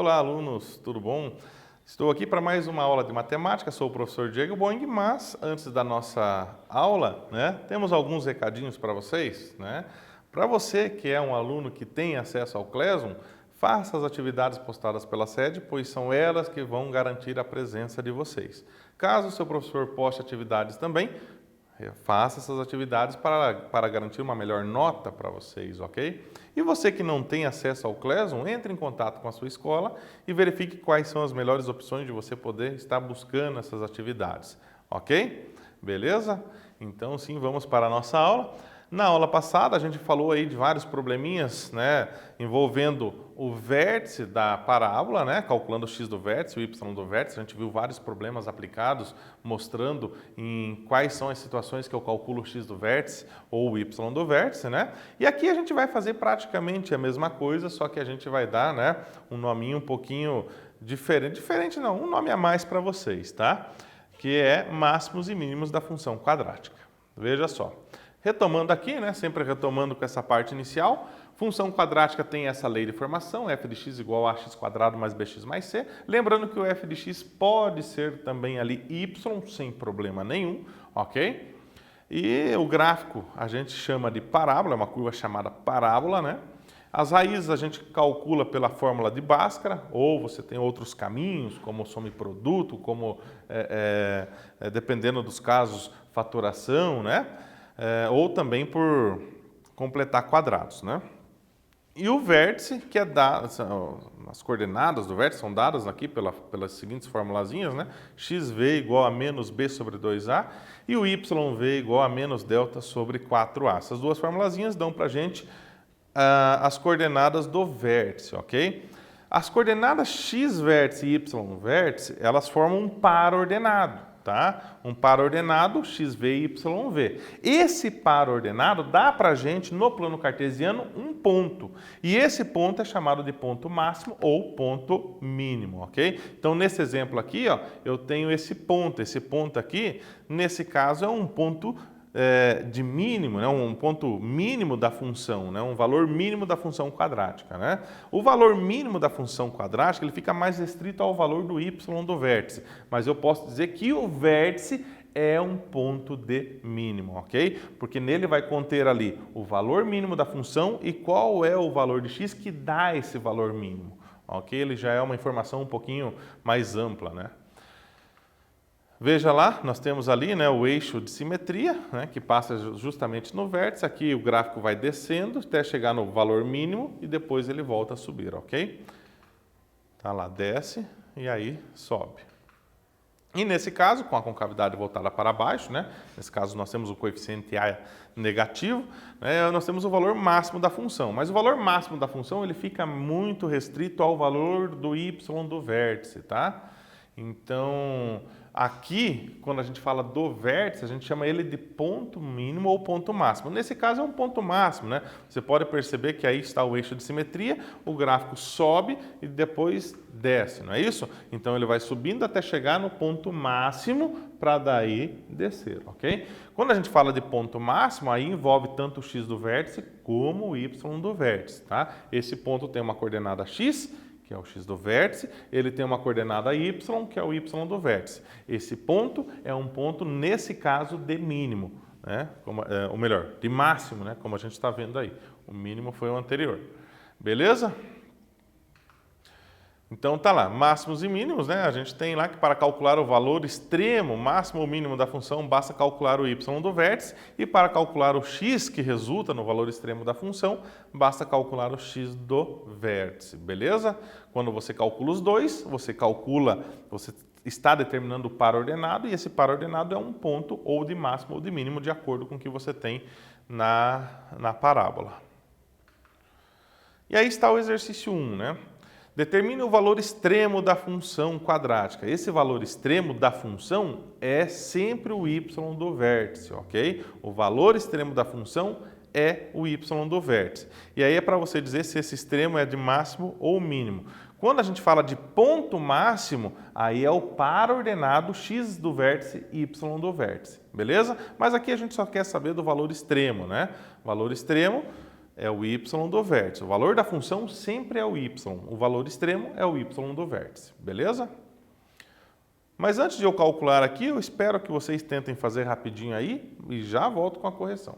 Olá, alunos, tudo bom? Estou aqui para mais uma aula de matemática, sou o professor Diego Boing, mas antes da nossa aula, temos alguns recadinhos para vocês, Para você que é um aluno que tem acesso ao Classroom, faça as atividades postadas pela sede, pois são elas que vão garantir a presença de vocês. Caso o seu professor poste atividades também, faça essas atividades para garantir uma melhor nota para vocês, ok? E você que não tem acesso ao Classroom, entre em contato com a sua escola e verifique quais são as melhores opções de você poder estar buscando essas atividades, ok? Beleza? Então, sim, vamos para a nossa aula. Na aula passada, a gente falou aí de vários probleminhas, envolvendo o vértice da parábola, calculando o x do vértice, o y do vértice. A gente viu vários problemas aplicados, mostrando em quais são as situações que eu calculo o x do vértice ou o y do vértice, E aqui a gente vai fazer praticamente a mesma coisa, só que a gente vai dar, um nominho um pouquinho diferente. Diferente não, um nome a mais para vocês, tá? Que é máximos e mínimos da função quadrática. Veja só. Retomando aqui, sempre retomando com essa parte inicial, função quadrática tem essa lei de formação, f de x igual a x² mais bx mais c. Lembrando que o f de x pode ser também ali y, sem problema nenhum, ok? E o gráfico a gente chama de parábola, é uma curva chamada parábola, As raízes a gente calcula pela fórmula de Bhaskara, ou você tem outros caminhos, como soma e produto, como, dependendo dos casos, fatoração, ou também por completar quadrados, E o vértice, que é dado, as coordenadas do vértice são dadas aqui pelas seguintes formulazinhas, xv igual a menos b sobre 2a e o yv igual a menos delta sobre 4a. Essas duas formulazinhas dão para a gente as coordenadas do vértice, ok? As coordenadas x vértice e y vértice, elas formam um par ordenado. Um par ordenado, xv e yv. Esse par ordenado dá para a gente, no plano cartesiano, um ponto. E esse ponto é chamado de ponto máximo ou ponto mínimo, ok? Então, nesse exemplo aqui, eu tenho esse ponto. Esse ponto aqui, nesse caso, é um ponto de mínimo, um ponto mínimo da função, um valor mínimo da função quadrática. O valor mínimo da função quadrática ele fica mais restrito ao valor do y do vértice, mas eu posso dizer que o vértice é um ponto de mínimo, ok? Porque nele vai conter ali o valor mínimo da função e qual é o valor de x que dá esse valor mínimo, ok? Ele já é uma informação um pouquinho mais ampla, Veja lá, nós temos ali o eixo de simetria, que passa justamente no vértice. Aqui o gráfico vai descendo até chegar no valor mínimo e depois ele volta a subir, ok? Tá lá, desce e aí sobe. E nesse caso, com a concavidade voltada para baixo, nesse caso nós temos o coeficiente A negativo, nós temos o valor máximo da função. Mas o valor máximo da função ele fica muito restrito ao valor do y do vértice, tá? Então, aqui, quando a gente fala do vértice, a gente chama ele de ponto mínimo ou ponto máximo. Nesse caso é um ponto máximo, Você pode perceber que aí está o eixo de simetria, o gráfico sobe e depois desce, não é isso? Então ele vai subindo até chegar no ponto máximo para daí descer, ok? Quando a gente fala de ponto máximo, aí envolve tanto o x do vértice como o y do vértice, tá? Esse ponto tem uma coordenada x, que é o x do vértice, ele tem uma coordenada y, que é o y do vértice. Esse ponto é um ponto, nesse caso, de mínimo, ou melhor, de máximo, como a gente está vendo aí. O mínimo foi o anterior. Beleza? Então tá lá, máximos e mínimos, A gente tem lá que para calcular o valor extremo, máximo ou mínimo da função, basta calcular o y do vértice e para calcular o x que resulta no valor extremo da função, basta calcular o x do vértice, beleza? Quando você calcula os dois, você está determinando o par ordenado e esse par ordenado é um ponto ou de máximo ou de mínimo de acordo com o que você tem na parábola. E aí está o exercício 1, Determine o valor extremo da função quadrática. Esse valor extremo da função é sempre o y do vértice, ok? O valor extremo da função é o y do vértice. E aí é para você dizer se esse extremo é de máximo ou mínimo. Quando a gente fala de ponto máximo, aí é o par ordenado x do vértice e y do vértice, beleza? Mas aqui a gente só quer saber do valor extremo, Valor extremo é o y do vértice. O valor da função sempre é o y. O valor extremo é o y do vértice. Beleza? Mas antes de eu calcular aqui, eu espero que vocês tentem fazer rapidinho aí e já volto com a correção.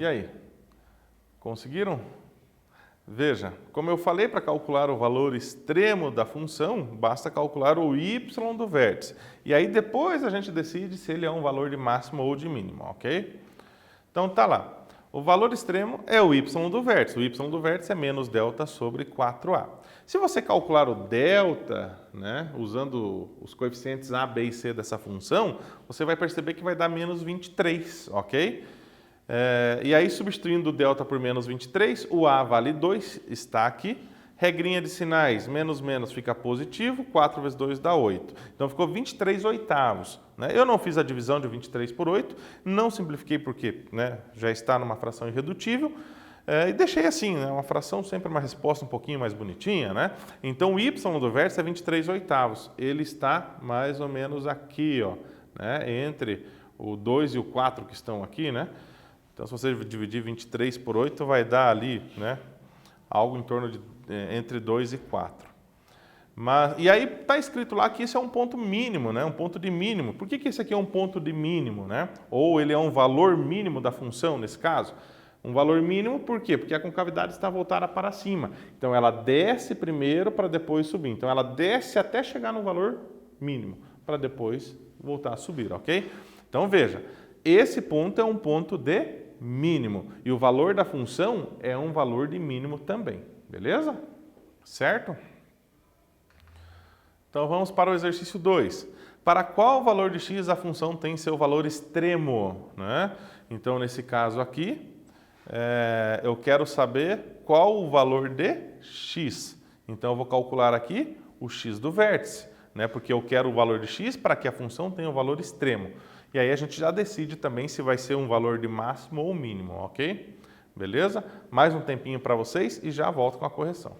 E aí, conseguiram? Veja, como eu falei, para calcular o valor extremo da função, basta calcular o y do vértice. E aí depois a gente decide se ele é um valor de máximo ou de mínimo, ok? Então tá lá. O valor extremo é o y do vértice. O y do vértice é menos delta sobre 4a. Se você calcular o delta, né, usando os coeficientes a, b e c dessa função, você vai perceber que vai dar menos 23, ok? E aí, substituindo o delta por menos 23, o a vale 2, está aqui. Regrinha de sinais, menos menos fica positivo, 4 vezes 2 dá 8. Então ficou 23 oitavos. Né? Eu não fiz a divisão de 23 por 8, não simplifiquei porque, né, já está numa fração irredutível. E deixei assim, né? Uma fração sempre uma resposta um pouquinho mais bonitinha, né? Então o y do vértice é 23 oitavos. Ele está mais ou menos aqui, ó, né? Entre o 2 e o 4 que estão aqui, né? Então se você dividir 23 por 8 vai dar ali, né? Algo em torno de entre 2 e 4. E aí está escrito lá que esse é um ponto mínimo, né? Um ponto de mínimo. Por que esse aqui é um ponto de mínimo, né? Ou ele é um valor mínimo da função nesse caso? Um valor mínimo, por quê? Porque a concavidade está voltada para cima. Então, ela desce primeiro para depois subir. Então, ela desce até chegar no valor mínimo, para depois voltar a subir, ok? Então, veja, esse ponto é um ponto de mínimo. E o valor da função é um valor de mínimo também. Beleza? Certo? Então, vamos para o exercício 2. Para qual valor de x a função tem seu valor extremo? Né? Então, nesse caso aqui, eu quero saber qual o valor de x. Então, eu vou calcular aqui o x do vértice, né? Porque eu quero o valor de x para que a função tenha o valor extremo. E aí a gente já decide também se vai ser um valor de máximo ou mínimo, ok? Beleza? Mais um tempinho para vocês e já volto com a correção.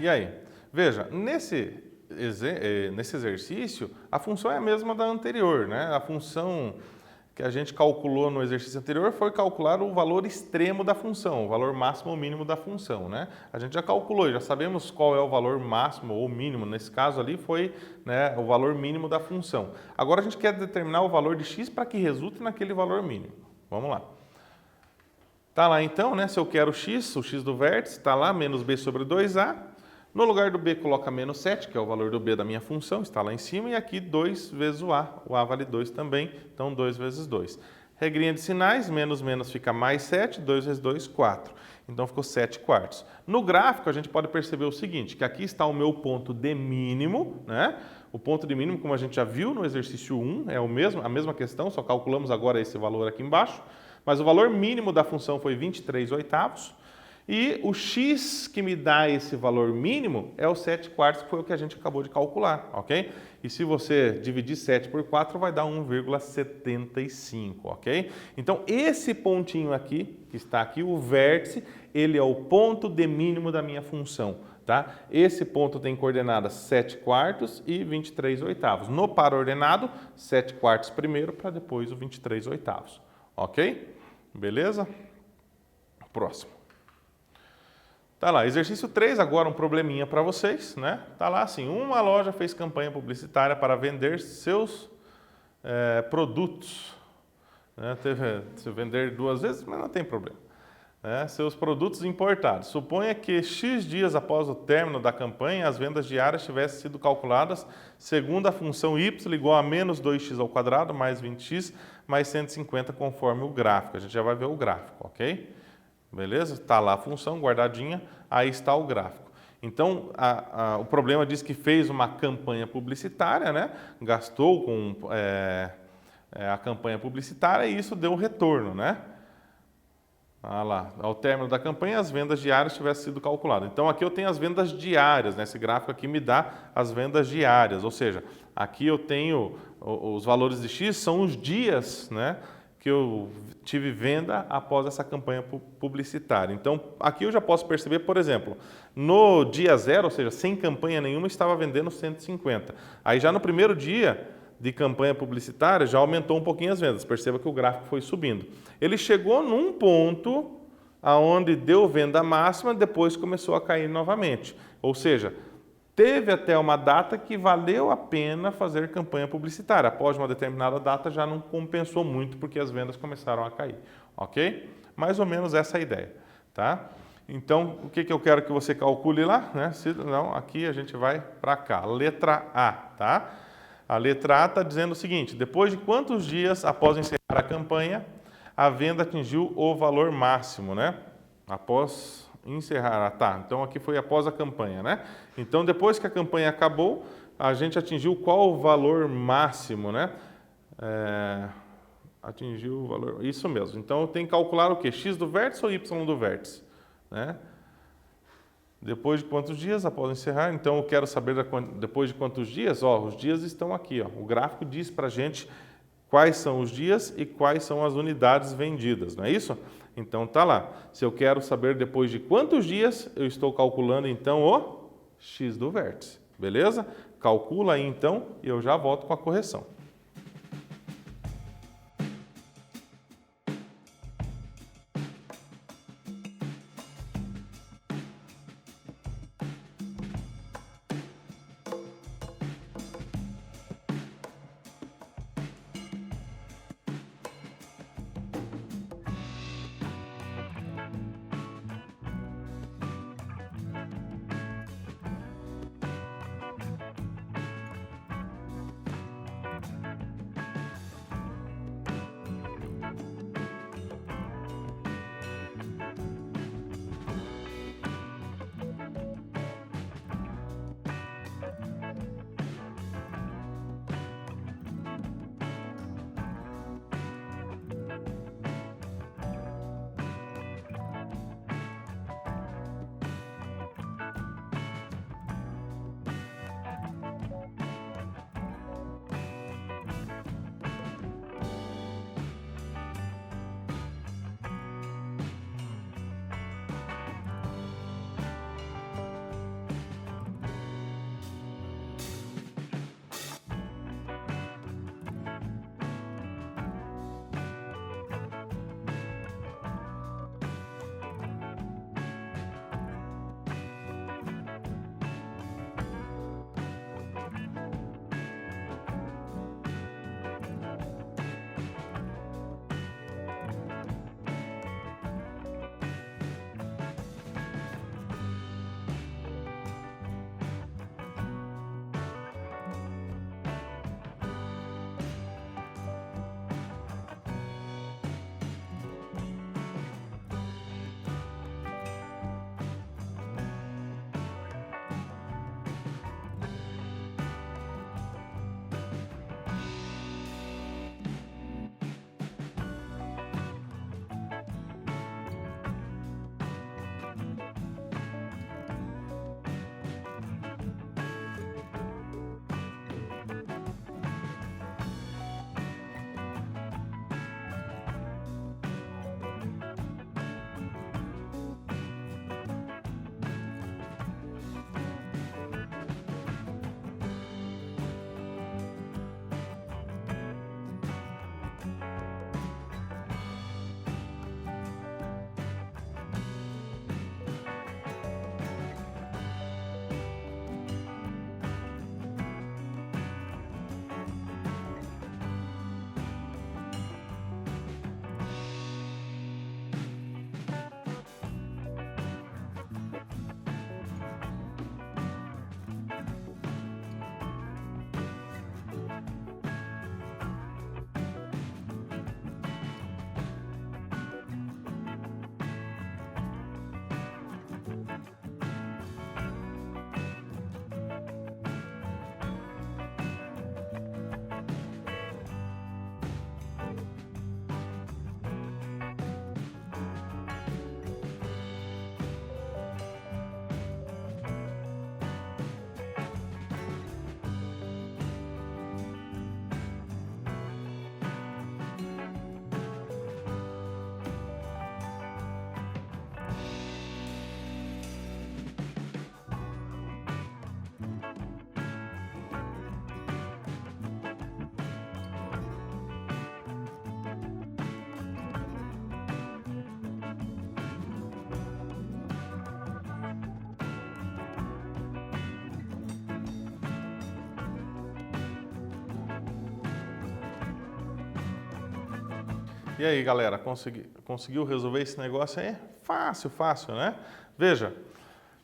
E aí? Veja, nesse exercício, a função é a mesma da anterior, né? A função que a gente calculou no exercício anterior foi calcular o valor extremo da função, o valor máximo ou mínimo da função, né? A gente já calculou, já sabemos qual é o valor máximo ou mínimo, nesse caso ali foi, né, o valor mínimo da função. Agora a gente quer determinar o valor de x para que resulte naquele valor mínimo. Vamos lá. Tá lá então, né, se eu quero x, o x do vértice, está lá, menos b sobre 2a. No lugar do b, coloca menos 7, que é o valor do b da minha função, está lá em cima, e aqui 2 vezes o a vale 2 também, então 2 vezes 2. Regrinha de sinais, menos menos fica mais 7, 2 vezes 2, 4. Então ficou 7 quartos. No gráfico, a gente pode perceber o seguinte, que aqui está o meu ponto de mínimo, né? O ponto de mínimo, como a gente já viu no exercício 1, é a mesma questão, só calculamos agora esse valor aqui embaixo, mas o valor mínimo da função foi 23 oitavos. E o x que me dá esse valor mínimo é o 7 quartos, que foi o que a gente acabou de calcular, ok? E se você dividir 7 por 4, vai dar 1,75, ok? Então, esse pontinho aqui, que está aqui, o vértice, ele é o ponto de mínimo da minha função, tá? Esse ponto tem coordenadas 7 quartos e 23 oitavos. No par ordenado, 7 quartos primeiro, para depois o 23 oitavos, ok? Beleza? Próximo. Tá lá, exercício 3, agora um probleminha para vocês, né? Tá lá assim, uma loja fez campanha publicitária para vender seus produtos. Né? Se vender 2 vezes, mas não tem problema. Né? Seus produtos importados. Suponha que X dias após o término da campanha, as vendas diárias tivessem sido calculadas segundo a função y igual a menos 2x ao quadrado mais 20x mais 150 conforme o gráfico. A gente já vai ver o gráfico, ok? Beleza? Está lá a função guardadinha, aí está o gráfico. Então, o problema diz que fez uma campanha publicitária, né? Gastou com a campanha publicitária e isso deu um retorno, né? Ah lá, ao término da campanha, as vendas diárias tivessem sido calculadas. Então, aqui eu tenho as vendas diárias, né? Esse gráfico aqui me dá as vendas diárias, ou seja, aqui eu tenho os valores de X, são os dias, né? Que eu tive venda após essa campanha publicitária. Então, aqui eu já posso perceber, por exemplo, no dia 0, ou seja, sem campanha nenhuma, estava vendendo 150. Aí já no primeiro dia de campanha publicitária, já aumentou um pouquinho as vendas. Perceba que o gráfico foi subindo. Ele chegou num ponto aonde deu venda máxima, depois começou a cair novamente. Ou seja, teve até uma data que valeu a pena fazer campanha publicitária. Após uma determinada data já não compensou muito porque as vendas começaram a cair, ok? Mais ou menos essa é a ideia, tá? Então, o que eu quero que você calcule lá, né? Se não, aqui a gente vai para cá, letra A, tá? A letra A está dizendo o seguinte, depois de quantos dias após encerrar a campanha, a venda atingiu o valor máximo, né? Após encerrar, tá, então aqui foi após a campanha, né? Então, depois que a campanha acabou, a gente atingiu qual o valor máximo, né? Atingiu o valor, isso mesmo. Então, eu tenho que calcular o quê? X do vértice ou Y do vértice, né? Depois de quantos dias após encerrar? Então, eu quero saber depois de quantos dias? Ó, os dias estão aqui, ó. O gráfico diz pra gente quais são os dias e quais são as unidades vendidas, não é isso? Então tá lá. Se eu quero saber depois de quantos dias, eu estou calculando então o x do vértice, beleza? Calcula aí então e eu já volto com a correção. E aí, galera, conseguiu resolver esse negócio aí? Fácil, fácil, né? Veja,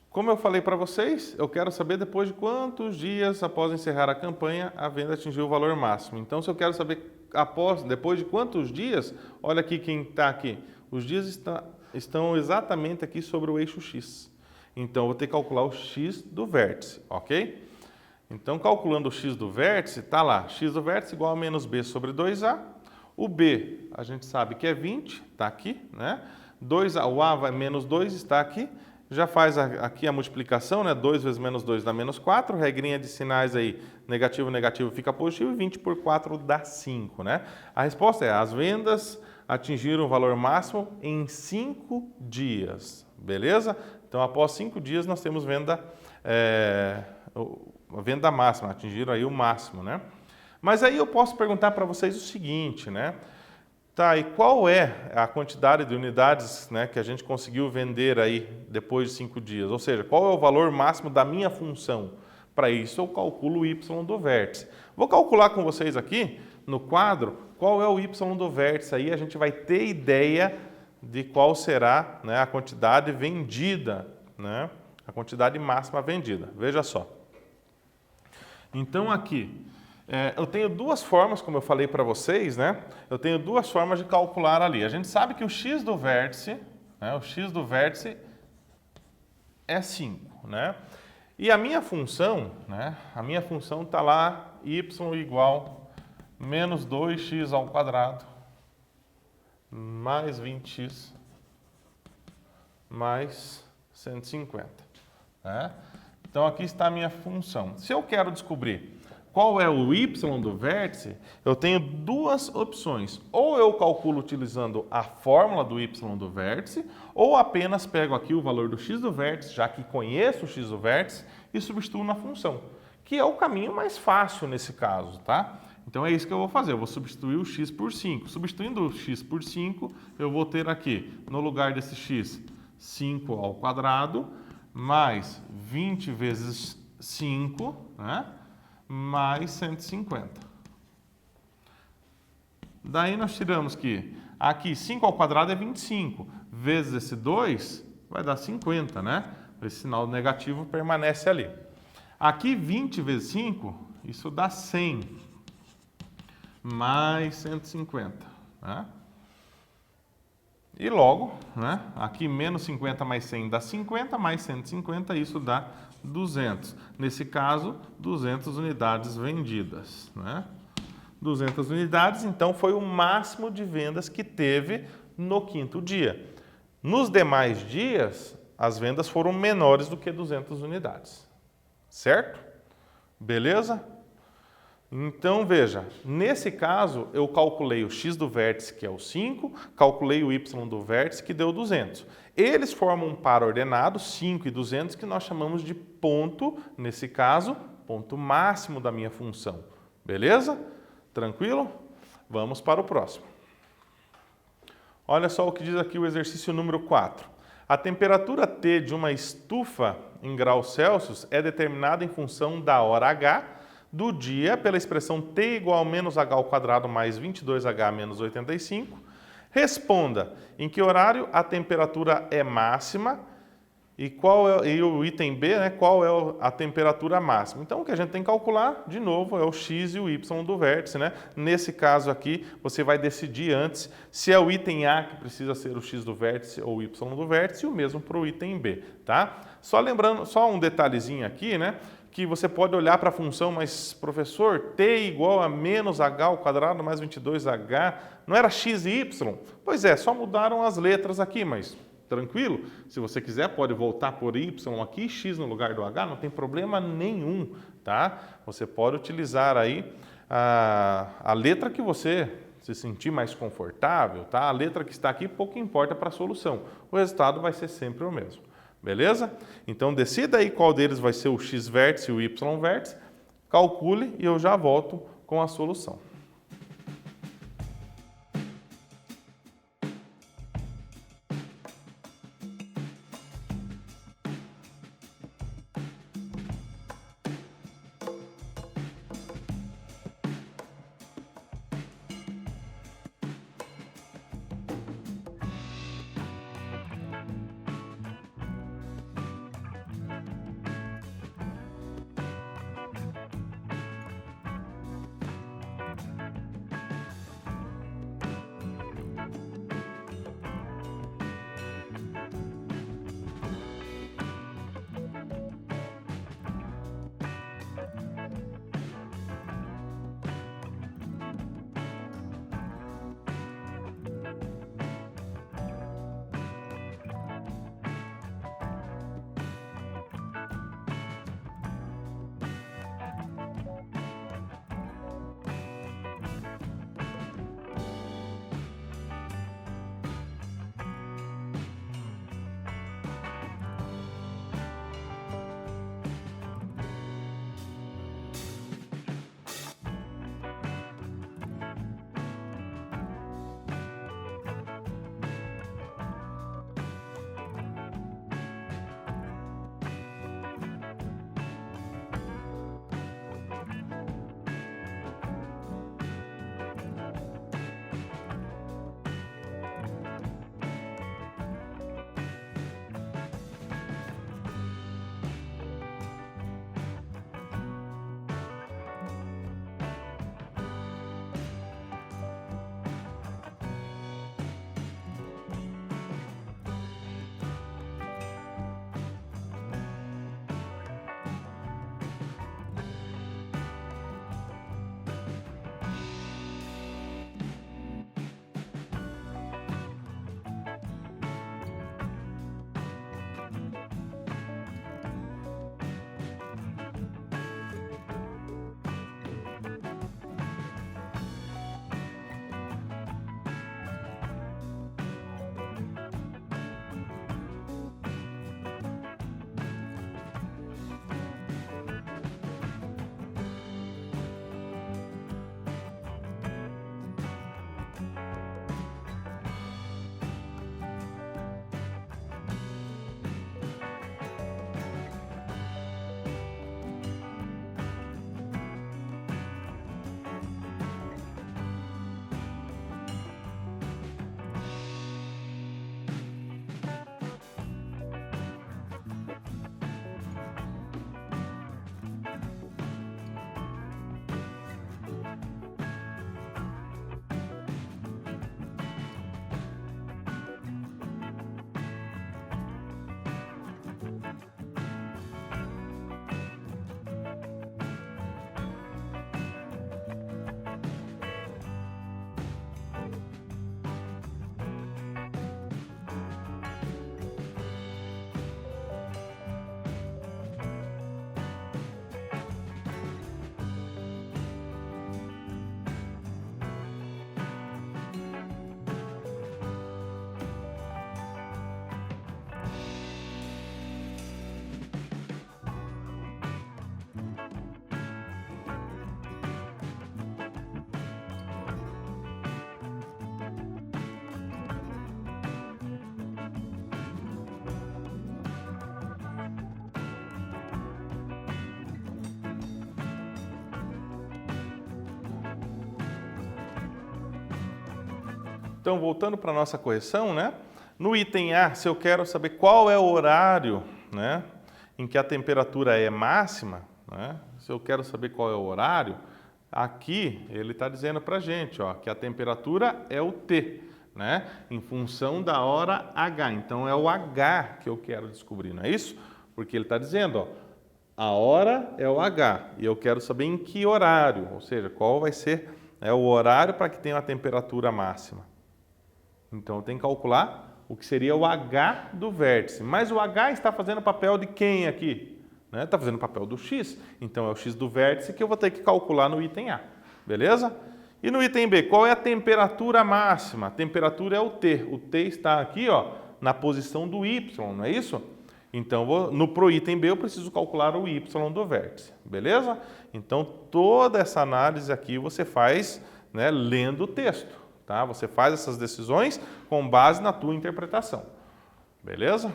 como eu falei para vocês, eu quero saber depois de quantos dias após encerrar a campanha a venda atingiu o valor máximo. Então, se eu quero saber depois de quantos dias, olha aqui quem está aqui. Os dias estão exatamente aqui sobre o eixo X. Então, eu vou ter que calcular o X do vértice, ok? Então, calculando o X do vértice, está lá, X do vértice igual a menos B sobre 2A. O B, a gente sabe que é 20, está aqui, né? 2A, o A vai menos 2, está aqui. Já faz aqui a multiplicação, né? 2 vezes menos 2 dá menos 4. Regrinha de sinais aí, negativo, negativo fica positivo. E 20 por 4 dá 5, né? A resposta é, as vendas atingiram o valor máximo em 5 dias, beleza? Então, após 5 dias, nós temos venda máxima, atingiram aí o máximo, né? Mas aí eu posso perguntar para vocês o seguinte, né? Tá, e qual é a quantidade de unidades, né, que a gente conseguiu vender aí depois de 5 dias? Ou seja, qual é o valor máximo da minha função? Para isso eu calculo o y do vértice. Vou calcular com vocês aqui no quadro qual é o y do vértice, aí a gente vai ter ideia de qual será, né, a quantidade vendida, né, a quantidade máxima vendida. Veja só. Então aqui, eu tenho duas formas, como eu falei para vocês, né? Eu tenho duas formas de calcular ali. A gente sabe que o x do vértice, né, o x do vértice é 5, né? E a minha função, né? A minha função está lá, y igual menos 2x ao quadrado mais 20x mais 150, né? Então aqui está a minha função. Se eu quero descobrir qual é o y do vértice, eu tenho duas opções. Ou eu calculo utilizando a fórmula do y do vértice, ou apenas pego aqui o valor do x do vértice, já que conheço o x do vértice, e substituo na função, que é o caminho mais fácil nesse caso, tá? Então é isso que eu vou fazer, eu vou substituir o x por 5. Substituindo o x por 5, eu vou ter aqui, no lugar desse x, 5 ao quadrado, mais 20 vezes 5, né? Mais 150. Daí nós tiramos que aqui 5 ao quadrado é 25, vezes esse 2 vai dar 50, né? Esse sinal negativo permanece ali. Aqui 20 vezes 5, isso dá 100, mais 150, né? E logo, né? Aqui menos 50 mais 100 dá 50, mais 150, isso dá 200. Nesse caso, 200 unidades vendidas, né? 200 unidades, então foi o máximo de vendas que teve no quinto dia. Nos demais dias, as vendas foram menores do que 200 unidades. Certo? Beleza? Então, veja, nesse caso, eu calculei o x do vértice, que é o 5, calculei o y do vértice, que deu 200. Eles formam um par ordenado, 5 e 200, que nós chamamos de ponto, nesse caso, ponto máximo da minha função. Beleza? Tranquilo? Vamos para o próximo. Olha só o que diz aqui o exercício número 4. A temperatura T de uma estufa em graus Celsius é determinada em função da hora H do dia pela expressão T igual a menos H ao quadrado mais 22H menos 85. Responda em que horário a temperatura é máxima e o item B, né, qual é a temperatura máxima. Então, o que a gente tem que calcular, de novo, é o x e o y do vértice, né? Nesse caso aqui, você vai decidir antes se é o item A que precisa ser o x do vértice ou o y do vértice, e o mesmo para o item B, tá? Só lembrando, só um detalhezinho aqui, né? Que você pode olhar para a função, mas professor, t igual a menos h ao quadrado mais 22h, não era x e y? Pois é, só mudaram as letras aqui, mas tranquilo? Se você quiser, pode voltar por y aqui, x no lugar do h, não tem problema nenhum, tá? Você pode utilizar aí a letra que você se sentir mais confortável, tá? A letra que está aqui pouco importa para a solução, o resultado vai ser sempre o mesmo. Beleza? Então, decida aí qual deles vai ser o x vértice e o y vértice, calcule e eu já volto com a solução. Então, voltando para a nossa correção, né? No item A, se eu quero saber qual é o horário, né, em que a temperatura é máxima, né? Se eu quero saber qual é o horário, aqui ele está dizendo para a gente, ó, que a temperatura é o T, né? Em função da hora H. Então, é o H que eu quero descobrir, não é isso? Porque ele está dizendo, ó, a hora é o H e eu quero saber em que horário, ou seja, qual vai ser, né, o horário para que tenha a temperatura máxima. Então, eu tenho que calcular o que seria o H do vértice. Mas o H está fazendo o papel de quem aqui? Né? Está fazendo o papel do X. Então, é o X do vértice que eu vou ter que calcular no item A. Beleza? E no item B, qual é a temperatura máxima? A temperatura é o T. O T está aqui, ó, na posição do Y, não é isso? Então, pro item B, eu preciso calcular o Y do vértice. Beleza? Então, toda essa análise aqui você faz, né, lendo o texto. Tá? Você faz essas decisões com base na tua interpretação. Beleza?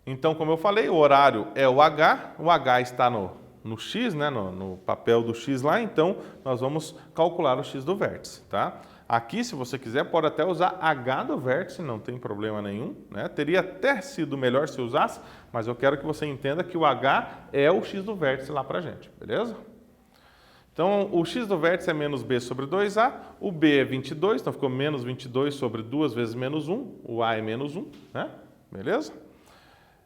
Então, como eu falei, o horário é o H está no X, né? no papel do X lá, então nós vamos calcular o X do vértice. Tá? Aqui, se você quiser, pode até usar H do vértice, não tem problema nenhum. Né? Teria até sido melhor se usasse, mas eu quero que você entenda que o H é o X do vértice lá pra gente. Beleza? Então, o x do vértice é menos b sobre 2a, o b é 22, então ficou menos 22 sobre 2 vezes menos 1, o a é menos 1, né? Beleza?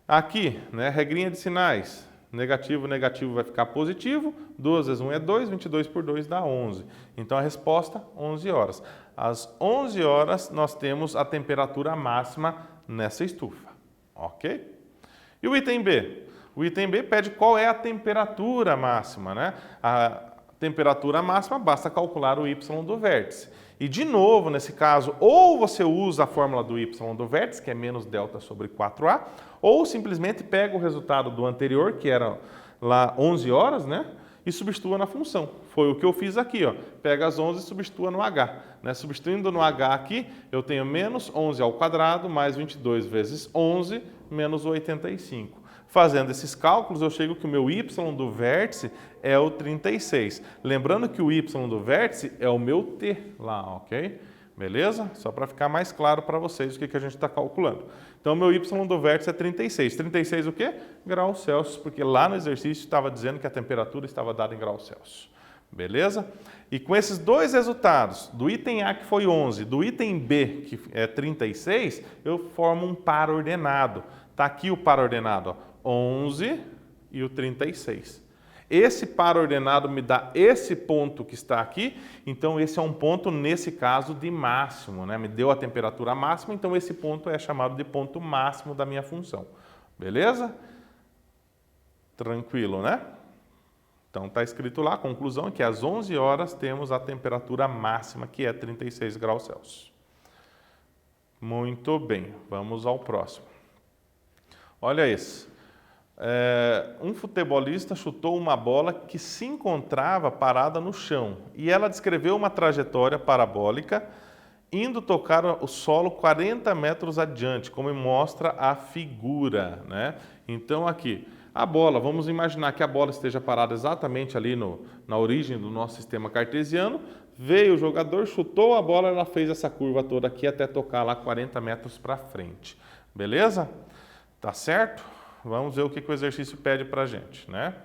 Aqui, né, regrinha de sinais, negativo, negativo vai ficar positivo, 2 vezes 1 é 2, 22 por 2 dá 11. Então, a resposta, 11 horas. Às 11 horas, nós temos a temperatura máxima nessa estufa, ok? E o item B? O item B pede qual é a temperatura máxima, né? A temperatura máxima, basta calcular o y do vértice. E, de novo, nesse caso, ou você usa a fórmula do y do vértice, que é menos delta sobre 4a, ou simplesmente pega o resultado do anterior, que era lá 11 horas, né? E substitua na função. Foi o que eu fiz aqui, ó. Pega as 11 e substitua no h. Né? Substituindo no h aqui, eu tenho menos 11 ao quadrado, mais 22 vezes 11, menos 85. Fazendo esses cálculos, eu chego que o meu y do vértice é o 36. Lembrando que o y do vértice é o meu t lá, ok? Beleza? Só para ficar mais claro para vocês o que a gente está calculando. Então, o meu y do vértice é 36. 36 o quê? Graus Celsius, porque lá no exercício estava dizendo que a temperatura estava dada em graus Celsius. Beleza? E com esses dois resultados, do item A, que foi 11, do item B, que é 36, eu formo um par ordenado. Está aqui o par ordenado, ó. 11 e o 36. Esse par ordenado me dá esse ponto que está aqui, então esse é um ponto, nesse caso, de máximo, né? Me deu a temperatura máxima, então esse ponto é chamado de ponto máximo da minha função. Beleza? Tranquilo, né? Então está escrito lá, a conclusão é que às 11 horas temos a temperatura máxima, que é 36 graus Celsius. Muito bem, vamos ao próximo. Olha esse. Um futebolista chutou uma bola que se encontrava parada no chão e ela descreveu uma trajetória parabólica indo tocar o solo 40 metros adiante, como mostra a figura, né? Então aqui, a bola, vamos imaginar que a bola esteja parada exatamente ali na origem do nosso sistema cartesiano, veio o jogador, chutou a bola, ela fez essa curva toda aqui até tocar lá 40 metros para frente, beleza? Tá certo? Vamos ver o que o exercício pede para a gente, né?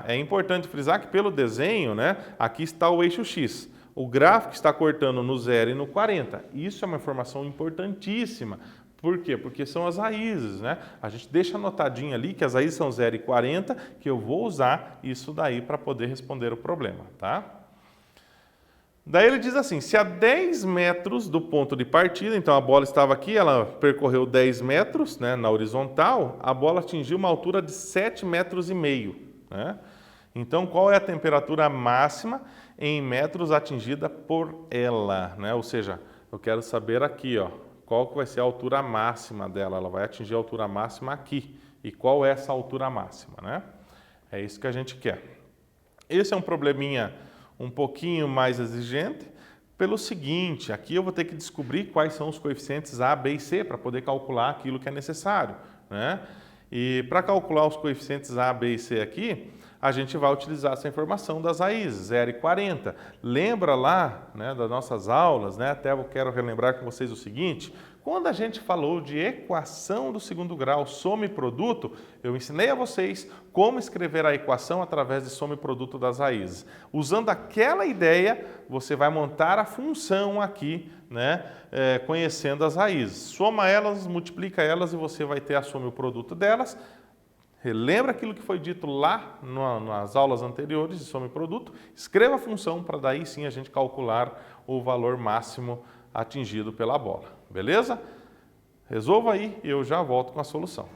É importante frisar que pelo desenho, né, aqui está o eixo X. O gráfico está cortando no 0 e no 40. Isso é uma informação importantíssima. Por quê? Porque são as raízes, né? A gente deixa anotadinho ali que as raízes são 0 e 40, que eu vou usar isso daí para poder responder o problema, tá? Daí ele diz assim, se a 10 metros do ponto de partida, então a bola estava aqui, ela percorreu 10 metros, né, na horizontal, a bola atingiu uma altura de 7,5 metros, né? Então, qual é a temperatura máxima em metros atingida por ela, né? Ou seja, eu quero saber aqui, ó, qual que vai ser a altura máxima dela, ela vai atingir a altura máxima aqui. E qual é essa altura máxima, né? É isso que a gente quer. Esse é um probleminha um pouquinho mais exigente, pelo seguinte, aqui eu vou ter que descobrir quais são os coeficientes A, B e C para poder calcular aquilo que é necessário, né? E para calcular os coeficientes A, B e C aqui, a gente vai utilizar essa informação das raízes, 0 e 40. Lembra lá, né, das nossas aulas, né, até eu quero relembrar com vocês o seguinte, quando a gente falou de equação do segundo grau, soma e produto, eu ensinei a vocês como escrever a equação através de soma e produto das raízes. Usando aquela ideia, você vai montar a função aqui, né, conhecendo as raízes. Soma elas, multiplica elas e você vai ter a soma e o produto delas. Relembra aquilo que foi dito lá nas aulas anteriores de soma e produto, escreva a função para daí sim a gente calcular o valor máximo atingido pela bola, beleza? Resolva aí e eu já volto com a solução.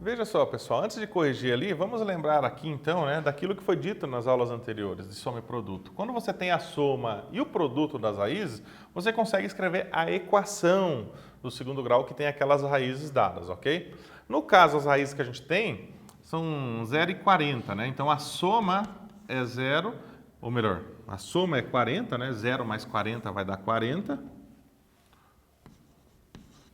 Veja só, pessoal, antes de corrigir ali, vamos lembrar aqui então, né, daquilo que foi dito nas aulas anteriores de soma e produto. Quando você tem a soma e o produto das raízes, você consegue escrever a equação do segundo grau que tem aquelas raízes dadas, ok? No caso, as raízes que a gente tem são 0 e 40, né? Então a soma é 0, ou melhor, a soma é 40, né? 0 mais 40 vai dar 40.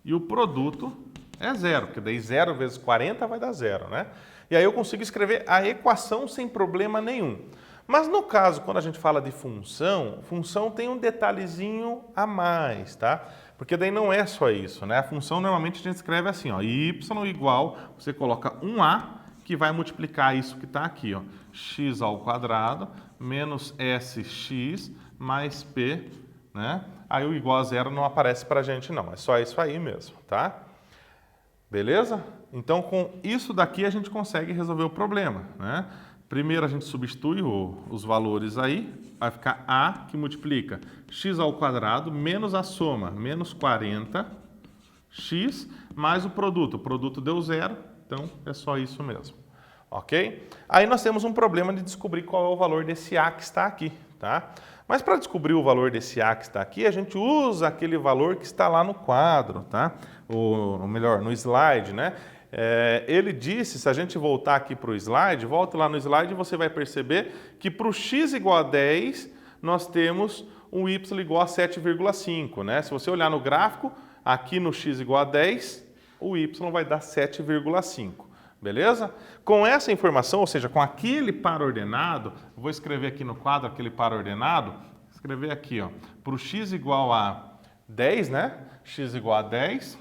E o produto é 0, porque daí 0 vezes 40 vai dar 0, né? E aí eu consigo escrever a equação sem problema nenhum. Mas no caso, quando a gente fala de função, função tem um detalhezinho a mais, tá? Porque daí não é só isso, né? A função normalmente a gente escreve assim, ó, y igual, você coloca 1a, que vai multiplicar isso que está aqui, ó, x ao quadrado menos sx mais p, né? Aí o igual a zero não aparece para a gente não, é só isso aí mesmo, tá? Beleza? Então, com isso daqui a gente consegue resolver o problema, né? Primeiro a gente substitui os valores aí, vai ficar a que multiplica x ao quadrado menos a soma, menos 40x, mais o produto deu zero, então é só isso mesmo, ok? Aí nós temos um problema de descobrir qual é o valor desse a que está aqui, tá? Mas para descobrir o valor desse a que está aqui, a gente usa aquele valor que está lá no quadro, tá? Ou melhor, no slide, né? Ele disse, se a gente voltar aqui para o slide, volta lá no slide e você vai perceber que para o x igual a 10, nós temos um y igual a 7,5, né? Se você olhar no gráfico, aqui no x igual a 10, o y vai dar 7,5. Beleza? Com essa informação, ou seja, com aquele par ordenado, vou escrever aqui no quadro aquele par ordenado, escrever aqui, ó, para o x igual a 10, né? X igual a 10,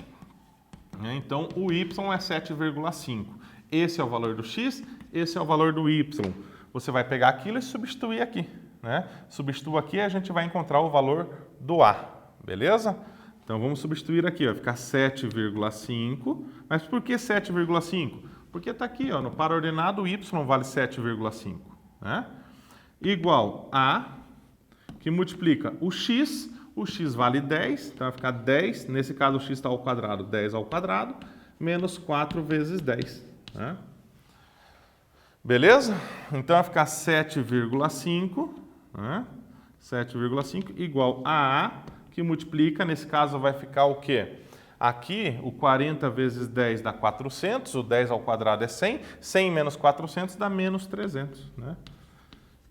né? Então o y é 7,5. Esse é o valor do x, esse é o valor do y. Você vai pegar aquilo e substituir aqui, né? Substitua aqui e a gente vai encontrar o valor do a, beleza? Então vamos substituir aqui, vai ficar 7,5. Mas por que 7,5? Porque está aqui, ó, no par ordenado, o y vale 7,5, né? Igual a, que multiplica o x vale 10, então vai ficar 10, nesse caso o x está ao quadrado, 10 ao quadrado, menos 4 vezes 10, né? Beleza? Então vai ficar 7,5, né? 7,5 igual a, que multiplica, nesse caso vai ficar o quê? Aqui, o 40 vezes 10 dá 400, o 10 ao quadrado é 100, 100 menos 400 dá menos 300, né?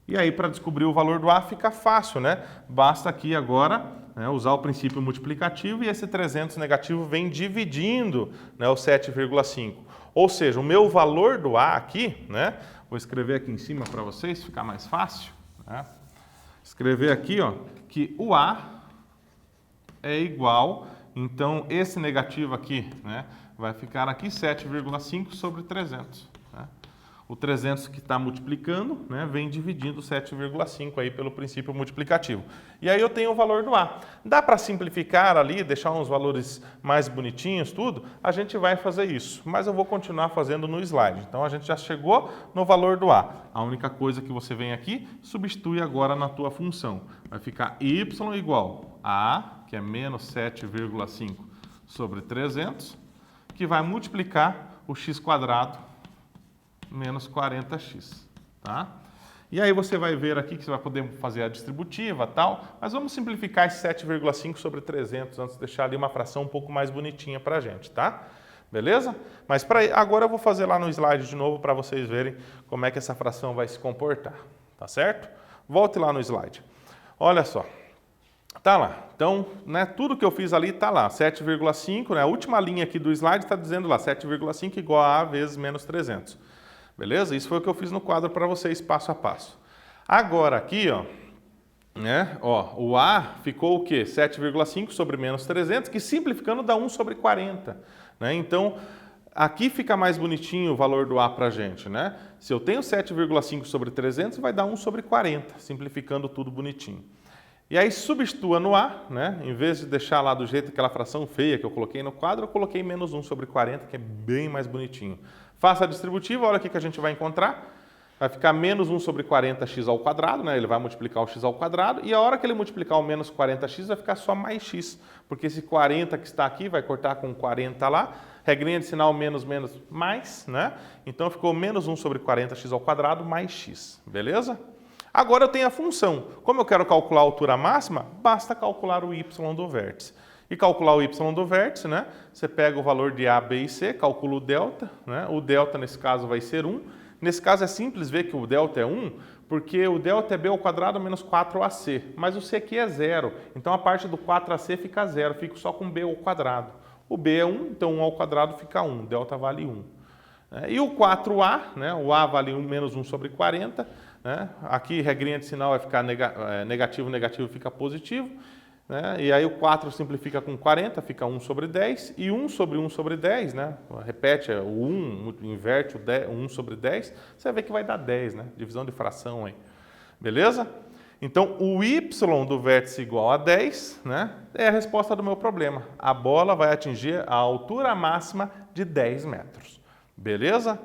E aí, para descobrir o valor do a, fica fácil, né? Basta aqui agora, né, usar o princípio multiplicativo e esse 300 negativo vem dividindo, né, o 7,5. Ou seja, o meu valor do a aqui, né? Vou escrever aqui em cima para vocês, ficar mais fácil, né? Escrever aqui, ó, que o a é igual... Então, esse negativo aqui, né, vai ficar aqui 7,5 sobre 300. Né? O 300 que está multiplicando, né, vem dividindo 7,5 aí pelo princípio multiplicativo. E aí eu tenho o valor do a. Dá para simplificar ali, deixar uns valores mais bonitinhos, tudo? A gente vai fazer isso, mas eu vou continuar fazendo no slide. Então, a gente já chegou no valor do a. A única coisa que você vem aqui, substitui agora na tua função. Vai ficar y igual a, que é menos 7,5 sobre 300, que vai multiplicar o x quadrado menos 40x, tá? E aí você vai ver aqui que você vai poder fazer a distributiva e tal, mas vamos simplificar esse 7,5 sobre 300 antes de deixar ali uma fração um pouco mais bonitinha para a gente, tá? Beleza? Mas agora eu vou fazer lá no slide de novo para vocês verem como é que essa fração vai se comportar, tá certo? Volte lá no slide. Olha só. Tá lá. Então, né, tudo que eu fiz ali tá lá, 7,5, né? A última linha aqui do slide está dizendo lá, 7,5 igual a vezes menos 300. Beleza? Isso foi o que eu fiz no quadro para vocês, passo a passo. Agora aqui, ó, né, ó, o a ficou o quê? 7,5 sobre menos 300, que simplificando dá 1 sobre 40. Né? Então, aqui fica mais bonitinho o valor do a para a gente, né? Se eu tenho 7,5 sobre 300, vai dar 1 sobre 40, simplificando tudo bonitinho. E aí substitua no a, né? Em vez de deixar lá do jeito aquela fração feia que eu coloquei no quadro, eu coloquei menos 1 sobre 40, que é bem mais bonitinho. Faça a distributiva, olha o que a gente vai encontrar. Vai ficar menos 1 sobre 40x ao quadrado, né? Ele vai multiplicar o x ao quadrado, e a hora que ele multiplicar o menos 40x, vai ficar só mais x, porque esse 40 que está aqui vai cortar com 40 lá, Regrinha de sinal menos, menos, mais, né? Então ficou menos 1 sobre 40x ao quadrado mais x, beleza? Agora eu tenho a função. Como eu quero calcular a altura máxima, basta calcular o y do vértice. E calcular o y do vértice, né? Você pega o valor de A, B e C, calcula o delta, né? O delta nesse caso vai ser 1. Nesse caso é simples ver que o delta é 1, porque o delta é b ao quadrado menos 4ac, mas o c aqui é 0, então a parte do 4ac fica 0, fico só com b ao quadrado. O b é 1, então 1 ao quadrado fica 1, delta vale 1. E o 4a, né? O a vale menos 1 sobre 40, né? Aqui regrinha de sinal vai ficar negativo, negativo fica positivo. Né? E aí o 4 simplifica com 40, fica 1 sobre 10, e 1 sobre 10, né? Repete o 1, inverte o 1 sobre 10, você vê que vai dar 10, né? Divisão de fração aí. Beleza? Então, o y do vértice igual a 10, né? É a resposta do meu problema. A bola vai atingir a altura máxima de 10 metros. Beleza?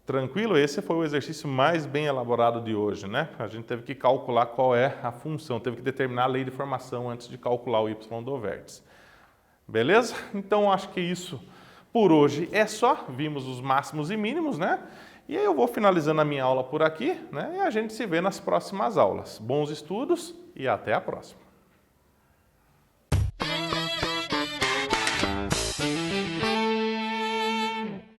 Tranquilo? Esse foi o exercício mais bem elaborado de hoje, né? A gente teve que calcular qual é a função, teve que determinar a lei de formação antes de calcular o y do vértice. Beleza? Então, acho que isso por hoje é só. Vimos os máximos e mínimos, né? E aí eu vou finalizando a minha aula por aqui, né? E a gente se vê nas próximas aulas. Bons estudos e até a próxima.